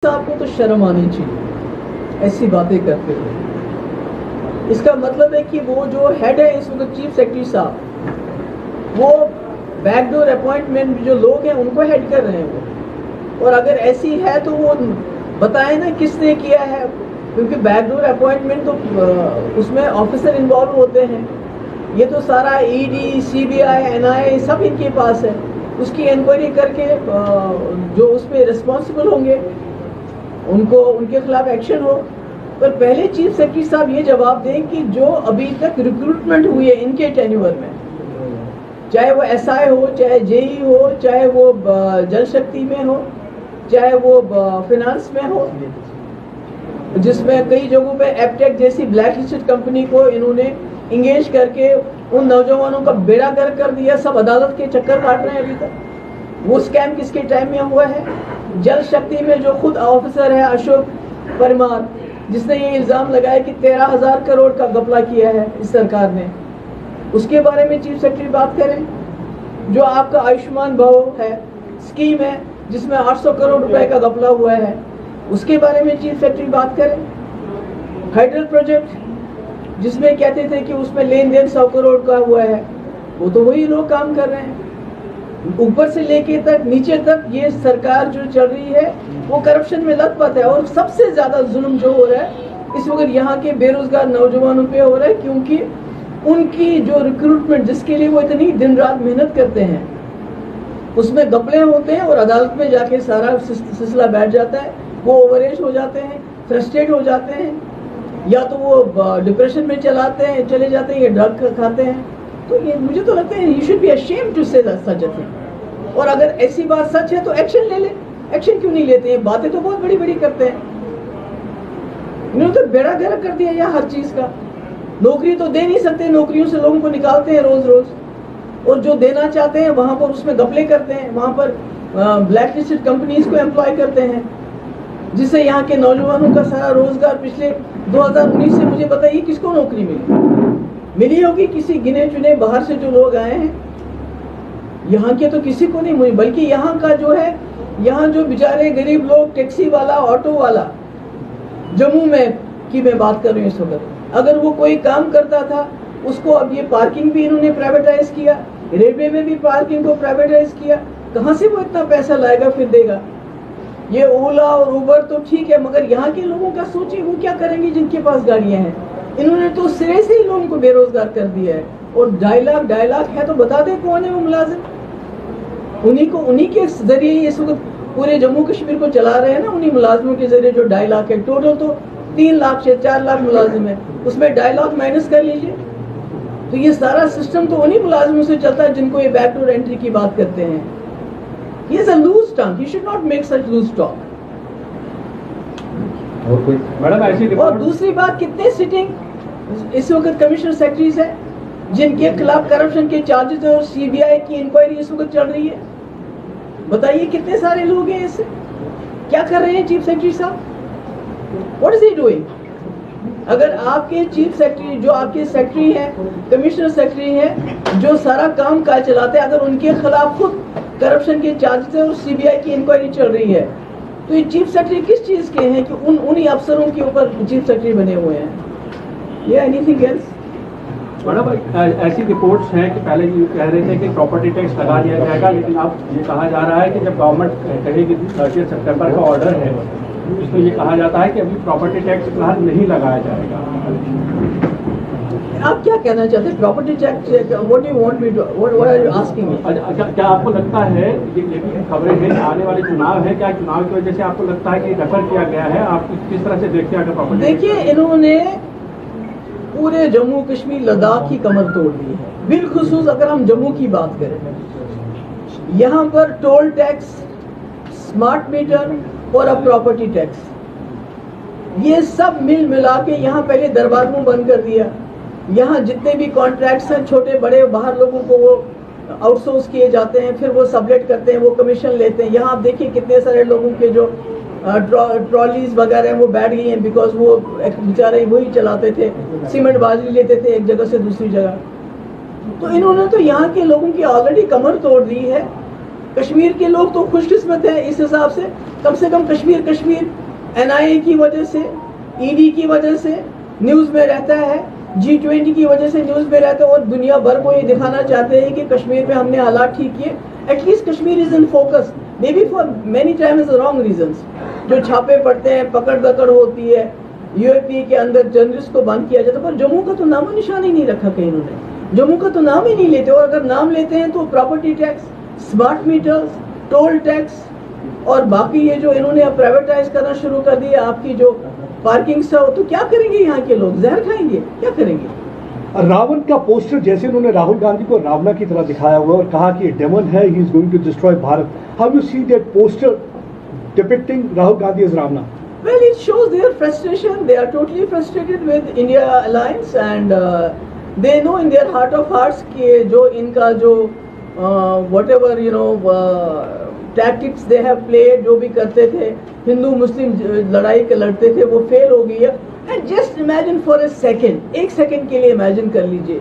आपको तो शर्म आनी चाहिए ऐसी बातें करते हुए। इसका मतलब है कि वो जो हेड है इस वक्त चीफ सेक्रेटरी साहब, वो बैकडोर अपॉइंटमेंट जो लोग हैं उनको हेड कर रहे हैं वो। और अगर ऐसी है तो वो बताएं ना किसने किया है, क्योंकि बैकडोर अपॉइंटमेंट तो उसमें ऑफिसर इन्वॉल्व होते हैं। ये तो सारा ईडी, सीबीआई, एनआईए सब इनके पास है। उसकी इंक्वायरी करके जो उस पर रिस्पॉन्सिबल होंगे उनको उनके खिलाफ एक्शन हो। पर पहले चीफ सेक्रेटरी साहब ये जवाब दें कि जो अभी तक रिक्रूटमेंट हुई है इनके टेन्योर में, चाहे वो एसआई हो, चाहे जेई हो, चाहे वो जल शक्ति में हो, चाहे वो फिनांस में हो, जिसमें कई जगहों पे एपटेक जैसी ब्लैक लिस्टेड कंपनी को इन्होंने इंगेज करके उन नौजवानों का बेड़ा गर्क कर दिया। सब अदालत के चक्कर काट रहे हैं अभी तक। वो स्कैम किसके टाइम में हुआ है? जल शक्ति में जो खुद ऑफिसर है अशोक परमार, जिसने ये इल्जाम लगाया कि 13,000 करोड़ का घपला किया है इस सरकार ने, उसके बारे में चीफ सेक्रेटरी बात करें। जो आपका आयुष्मान भव है स्कीम है जिसमें 800 करोड़ रुपए का घपला हुआ है, उसके बारे में चीफ सेक्रेटरी बात करें। हाइडल प्रोजेक्ट जिसमें कहते थे कि उसमें लेन देन 100 करोड़ का हुआ है, वो तो वही लोग काम कर रहे हैं। ऊपर से लेके तक नीचे तक ये सरकार जो चल रही है वो करप्शन में लथपथ है। और सबसे ज्यादा जुल्म जो हो रहा है इस वक्त यहाँ के बेरोजगार नौजवानों पे हो रहा है, क्योंकि उनकी जो रिक्रूटमेंट जिसके लिए वो इतनी दिन रात मेहनत करते हैं उसमें घपले होते हैं और अदालत में जाके सारा सिलसिला बैठ जाता है। वो ओवरएज हो जाते हैं, फ्रस्ट्रेट हो जाते हैं, या तो वो डिप्रेशन में चले जाते हैं या ड्रग खाते हैं। तो ये मुझे तो लगता है you should be ashamed to say such a thing. और अगर ऐसी बात सच है तो एक्शन ले ले। एक्शन क्यों नहीं लेते हैं? बातें तो बहुत बड़ी बड़ी करते हैं। इन्होंने तो बेड़ा गर्क कर दिया यार हर चीज का। नौकरी तो दे नहीं सकते, नौकरियों से लोगों को निकालते हैं रोज रोज, और जो देना चाहते हैं वहां पर उसमें घपले करते हैं, वहां पर ब्लैक लिस्टेड कंपनीज को एम्प्लॉय करते हैं, जिससे यहाँ के नौजवानों का सारा रोजगार पिछले 2019 से मुझे बताइए किसको नौकरी मिली होगी? किसी गिने चुने बाहर से जो लोग आए हैं, यहाँ के तो किसी को नहीं मिली। बल्कि यहाँ का जो है, यहाँ जो बेचारे गरीब लोग, टैक्सी वाला, ऑटो वाला, जम्मू में की मैं बात कर रही हूँ इस वक्त, अगर वो कोई काम करता था उसको अब ये पार्किंग भी इन्होंने प्राइवेटाइज किया, रेलवे में भी पार्किंग को प्राइवेटाइज किया। कहाँ से वो इतना पैसा लाएगा फिर देगा? ये ओला और उबर तो ठीक है, मगर यहाँ के लोगों का सोचिए वो क्या करेंगे जिनके पास गाड़ियां हैं। इन्होंने तो सिरे से ही लोगों को बेरोजगार कर दिया है। और 2.5 लाख है तो बता दे कौन है वो मुलाजिम? उन्हीं के जरिए इस वक्त पूरे जम्मू कश्मीर को चला रहे हैं ना, उन्हीं मुलाजिमों के जरिए जो 2.5 लाख है। टोटल तो 3 लाख से 4 लाख मुलाजिम है, उसमें 2.5 लाख माइनस कर लीजिए। तो ये सारा सिस्टम तो उन्हीं मुलाजिमों से चलता है जिनको ये बैकडोर एंट्री की बात करते हैं। ये is a loose tongue, you should not make such loose talk. और कोई मैडम ऐसी? और दूसरी बात, कितने सिटिंग इस वक्त कमिश्नर सेक्रेटरीज हैं जिनके खिलाफ करप्शन के चार्जेस और सीबीआई की इंक्वायरी इस वक्त चल रही है? बताइए कितने सारे लोग हैं इससे? क्या कर रहे हैं चीफ सेक्रेटरी साहब? What is he doing? अगर आपके चीफ सेक्रेटरी, जो आपके सेक्रेटरी हैं, कमिश्नर सेक्रेटरी हैं, जो सारा काम काज चलाते हैं, अगर उनके खिलाफ खुद करप्शन के चार्जेस और सीबीआई की इंक्वायरी चल रही है, तो ये चीफ सेक्रेटरी किस चीज के हैं कि उन्हीं अफसरों के ऊपर चीफ सेक्रेटरी बने हुए हैं? या एनीथिंग एल्स? मैडम ऐसी रिपोर्ट्स हैं कि पहले ये कह रहे थे कि प्रॉपर्टी टैक्स लगा दिया जाएगा, लेकिन अब ये कहा जा रहा है कि जब गवर्नमेंट कहेगी 30 सितंबर का ऑर्डर है, इसमें ये कहा जाता है कि अभी प्रॉपर्टी टैक्स फिलहाल नहीं लगाया जाएगा। आप क्या कहना चाहते हैं? Property tax, what do you want me to, what are you asking me? क्या आपको लगता है ये भी खबरें हैं आने वाले चुनाव है, क्या चुनाव की वजह से आपको लगता है कि रेफर किया गया है? आप किस तरह से देखते हैं अगर प्रॉपर्टी? देखिए, इन्होंने पूरे जम्मू कश्मीर लद्दाख की कमर तोड़ दी है। बिलखुसूस अगर हम जम्मू की बात करें, यहाँ पर टोल टैक्स, स्मार्ट मीटर और अब प्रॉपर्टी टैक्स, ये सब मिल मिला के यहाँ पहले दरबार मुंह बंद कर दिया। यहाँ जितने भी कॉन्ट्रैक्ट्स हैं छोटे बड़े, बाहर लोगों को वो आउटसोर्स किए जाते हैं, फिर वो सबलेट करते हैं, वो कमीशन लेते हैं। यहाँ आप देखिए कितने सारे लोगों के जो ट्रॉलीज वगैरह वो बैठ गई हैं, बिकॉज वो बेचारे वही चलाते थे, सीमेंट बाजरी लेते थे एक जगह से दूसरी जगह। तो इन्होंने तो यहाँ के लोगों की ऑलरेडी कमर तोड़ दी है। कश्मीर के लोग तो खुशकिस्मत हैं इस हिसाब से कम कश्मीर NIA की वजह से, ED की वजह से न्यूज़ में रहता है, G20 की वजह से न्यूज़ में रहता है और दुनिया भर को ये दिखाना चाहते हैं कि कश्मीर में हमने हालात ठीक किए। At least Kashmir is in focus, may be for many times wrong reasons. जो छापे पड़ते हैं, पकड़ दकड़ होती है, UAP के अंदर जर्नलिस्ट को बंद किया जाता है, पर जम्मू का तो नामो निशान ही नहीं रखा कहीं इन्होंने। जम्मू का तो नाम ही नहीं लेते, और अगर नाम लेते हैं तो property tax, smart meters, toll tax और बाकी ये जो इन्होंने अब प्राइवेटाइज करना शुरू कर दिया, आपकी जो पार्किंग सा, तो क्या करेंगे यहाँ के लोग? जहर खाएंगे, क्या करेंगे? रावण का पोस्टर जैसे उन्होंने राहुल गांधी को रावणा की तरह दिखाया हुआ और कहा कि डेमन है, he is going to destroy Bharat. How you see that poster depicting Rahul Gandhi as Ravana? Well, it shows their frustration. They are totally frustrated with India alliance and they know in their heart of hearts कि जो इनका जो whatever tactics they have played, जो भी करते थे, हिंदू मुस्लिम लड़ाई के लड़ते थे, वो फेल हो गई है। And just imagine for a second, एक सेकंड के लिए इमेजिन कर लीजिए,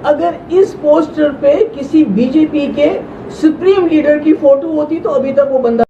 अगर इस पोस्टर पे किसी BJP के सुप्रीम लीडर की फोटो होती तो अभी तक वो बंदा